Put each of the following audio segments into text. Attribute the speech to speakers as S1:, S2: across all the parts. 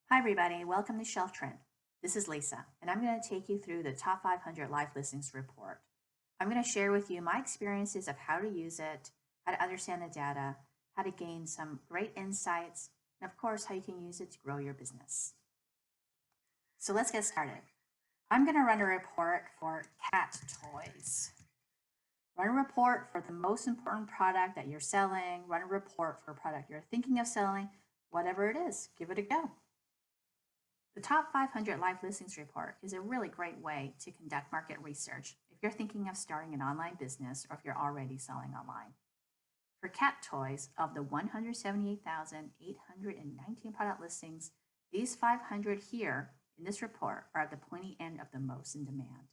S1: Hi, everybody. Welcome to ShelfTrend. This is Lisa, and I'm going to take you through the top 500 live listings report. I'm going to share with you my experiences of how to use it, how to understand the data, how to gain some great insights, and of course, how you can use it to grow your business. So let's get started. I'm going to run a report for cat toys. Run a report for the most important product that you're selling. Run a report for a product you're thinking of selling. Whatever it is, give it a go. The Top 500 Live Listings Report is a really great way to conduct market research if you're thinking of starting an online business or if you're already selling online. For cat toys, of the 178,819 product listings, these 500 here in this report are at the pointy end of the most in demand.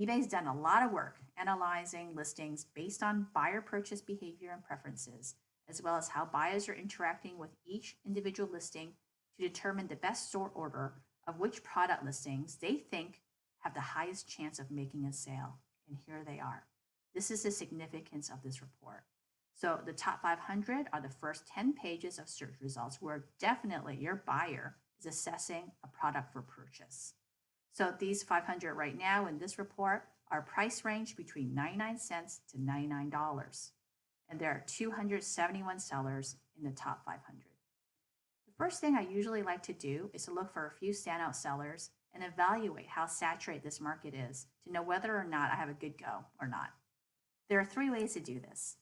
S1: eBay's done a lot of work analyzing listings based on buyer purchase behavior and preferences, as well as how buyers are interacting with each individual listing to determine the best sort order of which product listings they think have the highest chance of making a sale. And here they are. This is the significance of this report. So the top 500 are the first 10 pages of search results where definitely your buyer is assessing a product for purchase. So these 500 right now in this report are price range between 99 cents to $99. And there are 271 sellers in the top 500. The first thing I usually like to do is to look for a few standout sellers and evaluate how saturated this market is to know whether or not I have a good go or not. There are 3 ways to do this.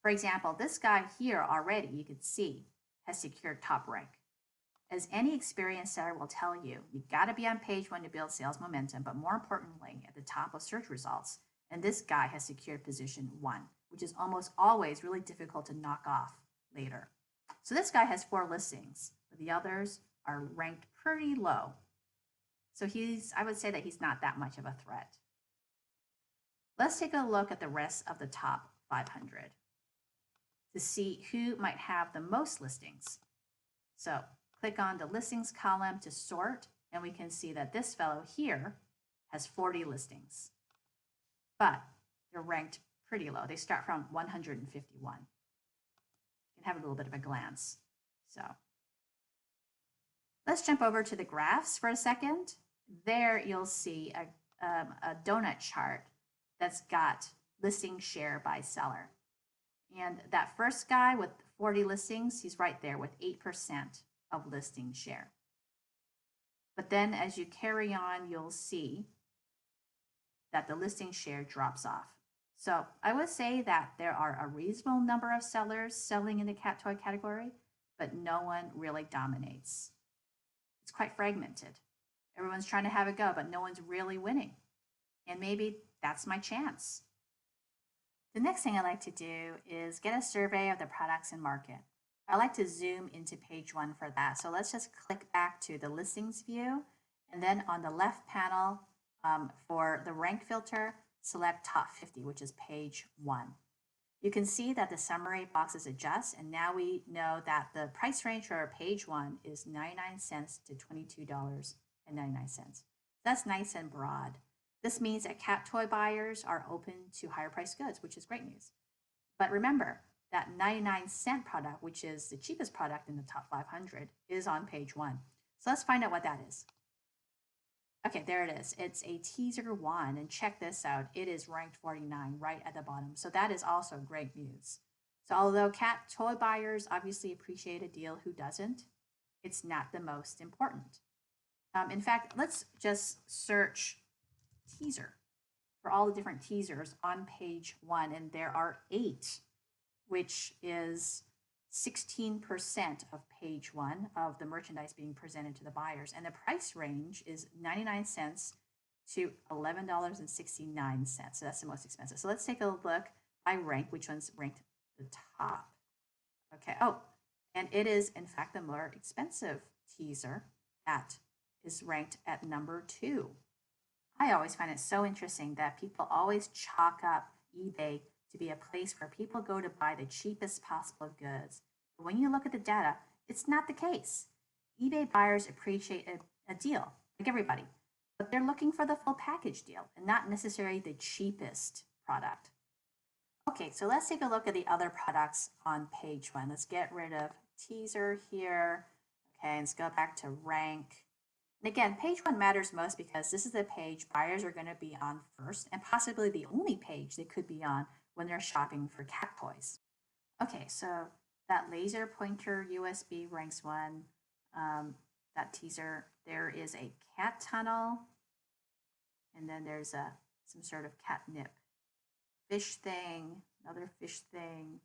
S1: For example, this guy here already, you can see, has secured top rank. As any experienced seller will tell you, you've got to be on page 1 to build sales momentum, but more importantly, at the top of search results. And this guy has secured position 1, which is almost always really difficult to knock off later. So this guy has 4 listings, but the others are ranked pretty low. So I would say that he's not that much of a threat. Let's take a look at the rest of the top 500 to see who might have the most listings. So click on the listings column to sort, and we can see that this fellow here has 40 listings, but they're ranked pretty low. They start from 151. You can have a little bit of a glance. So let's jump over to the graphs for a second. There you'll see a donut chart that's got listing share by seller. And that first guy with 40 listings, he's right there with 8% of listing share. But then as you carry on, you'll see that the listing share drops off. So I would say that there are a reasonable number of sellers selling in the cat toy category, but no one really dominates. It's quite fragmented. Everyone's trying to have a go, but no one's really winning. And maybe that's my chance. The next thing I like to do is get a survey of the products in market. I like to zoom into page 1 for that. So let's just click back to the listings view. And then on the left panel for the rank filter, select top 50, which is page 1. You can see that the summary boxes adjust. And now we know that the price range for page 1 is 99 cents to $22.99. That's nice and broad. This means that cat toy buyers are open to higher priced goods, which is great news. But remember that 99-cent product, which is the cheapest product in the top 500, is on page 1. So let's find out what that is. Okay, there it is. It's a teaser 1, and check this out. It is ranked 49 right at the bottom. So that is also great news. So although cat toy buyers obviously appreciate a deal, who doesn't? It's not the most important. In fact, let's just search teaser for all the different teasers on page 1, and there are 8, which is 16% of page 1 of the merchandise being presented to the buyers. And the price range is 99 cents to $11.69. So that's the most expensive. So let's take a look by rank, which one's ranked the top. Okay, oh, and it is in fact the more expensive teaser that is ranked at number 2. I always find it so interesting that people always chalk up eBay to be a place where people go to buy the cheapest possible goods. But when you look at the data, it's not the case. eBay buyers appreciate a deal, like everybody, but they're looking for the full package deal and not necessarily the cheapest product. Okay, so let's take a look at the other products on page 1. Let's get rid of teaser here. Okay, let's go back to rank. And again, page 1 matters most because this is the page buyers are going to be on first and possibly the only page they could be on when they're shopping for cat toys. Okay, so that laser pointer USB ranks 1. That teaser, there is a cat tunnel, and then there's some sort of catnip fish thing, another fish thing,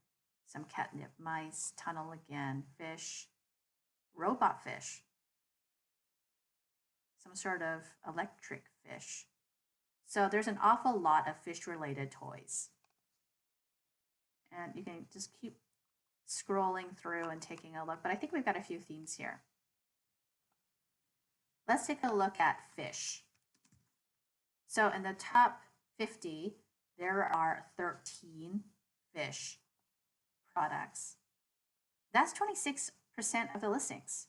S1: some catnip mice, tunnel again, fish, robot fish, some sort of electric fish. So there's an awful lot of fish-related toys. And you can just keep scrolling through and taking a look, but I think we've got a few themes here. Let's take a look at fish. So in the top 50, there are 13 fish products. That's 26% of the listings.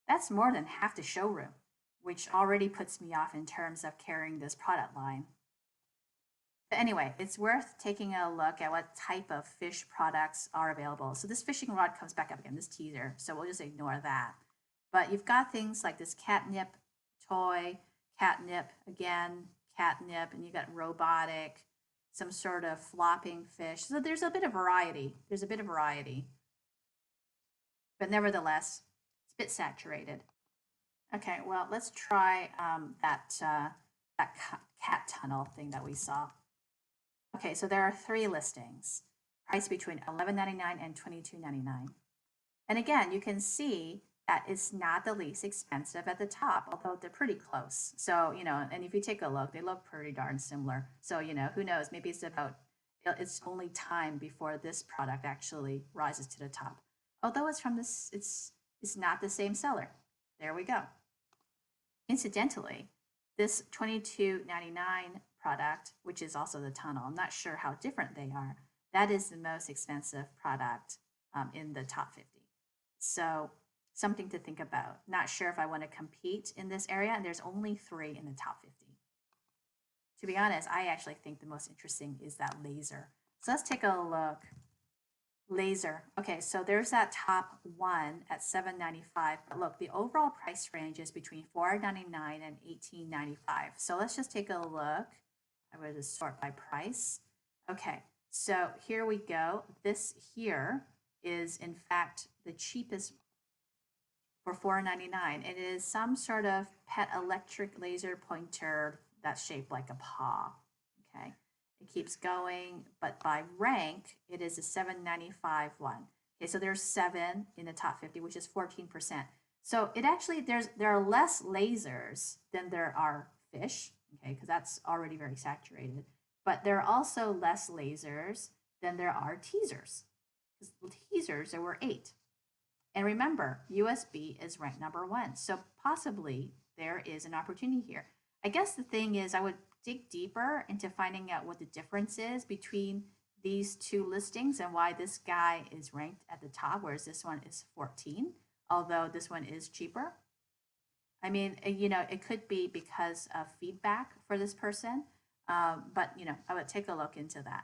S1: That's more than half the showroom, which already puts me off in terms of carrying this product line. But anyway, it's worth taking a look at what type of fish products are available. So this fishing rod comes back up again, this teaser, so we'll just ignore that. But you've got things like this catnip toy, catnip again, catnip, and you got robotic, some sort of flopping fish. So there's a bit of variety. But nevertheless, it's a bit saturated. Okay, well, let's try that cat tunnel thing that we saw. Okay, so there are 3 listings, priced between $11.99 and $22.99. And again, you can see that it's not the least expensive at the top, although they're pretty close. So, and if you take a look, they look pretty darn similar. So, who knows, maybe it's only time before this product actually rises to the top. Although it's not the same seller. There we go. Incidentally, this $22.99 product, which is also the tunnel, I'm not sure how different they are, that is the most expensive product in the top 50. So something to think about. Not sure if I want to compete in this area, and there's only 3 in the top 50. To be honest, I actually think the most interesting is that laser. So let's take a look. Laser. Okay, so there's that top one at $7.95. But look, the overall price range is between $4.99 and $18.95. So let's just take a look. I'm going to sort by price. Okay, so here we go. This here is in fact the cheapest for $4.99. It is some sort of pet electric laser pointer that's shaped like a paw. Okay. It keeps going, but by rank, it is a $7.95 one. Okay, so there's 7 in the top 50, which is 14%. So it actually, there are less lasers than there are fish, okay, because that's already very saturated. But there are also less lasers than there are teasers, because the teasers, there were 8. And remember, USB is ranked number 1. So possibly there is an opportunity here. I guess the thing is I would dig deeper into finding out what the difference is between these 2 listings and why this guy is ranked at the top, whereas this one is 14, although this one is cheaper. I mean, it could be because of feedback for this person, but, I would take a look into that.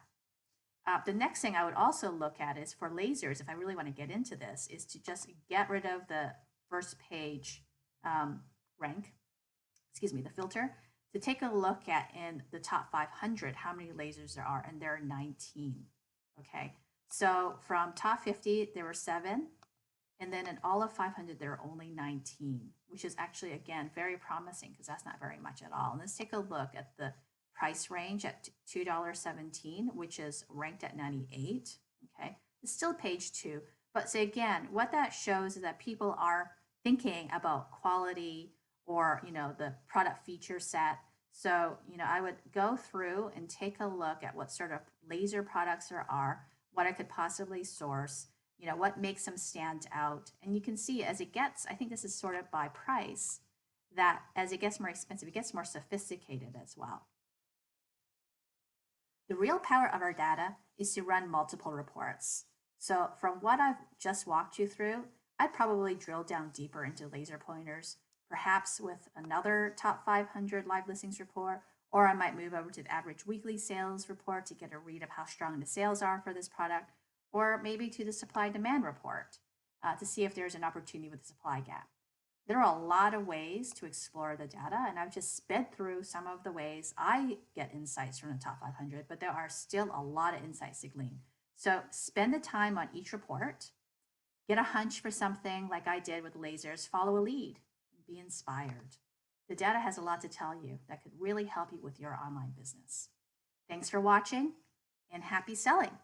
S1: The next thing I would also look at is for lasers, if I really want to get into this, is to just get rid of the first page the filter, to take a look at in the top 500 how many lasers there are, and there are 19. Okay, so from top 50 there were 7, and then in all of 500 there are only 19, which is actually again very promising because that's not very much at all. And let's take a look at the price range at $2.17, which is ranked at 98. Okay, it's still page 2, but say again, what that shows is that people are thinking about quality or the product feature set. So I would go through and take a look at what sort of laser products there are, what I could possibly source, what makes them stand out. And you can see as it gets, I think this is sort of by price, that as it gets more expensive, it gets more sophisticated as well. The real power of our data is to run multiple reports. So from what I've just walked you through, I'd probably drill down deeper into laser pointers, perhaps with another top 500 live listings report, or I might move over to the average weekly sales report to get a read of how strong the sales are for this product, or maybe to the supply demand report to see if there's an opportunity with the supply gap. There are a lot of ways to explore the data, and I've just sped through some of the ways I get insights from the top 500, but there are still a lot of insights to glean. So spend the time on each report, get a hunch for something like I did with lasers, follow a lead, and be inspired. The data has a lot to tell you that could really help you with your online business. Thanks for watching and happy selling.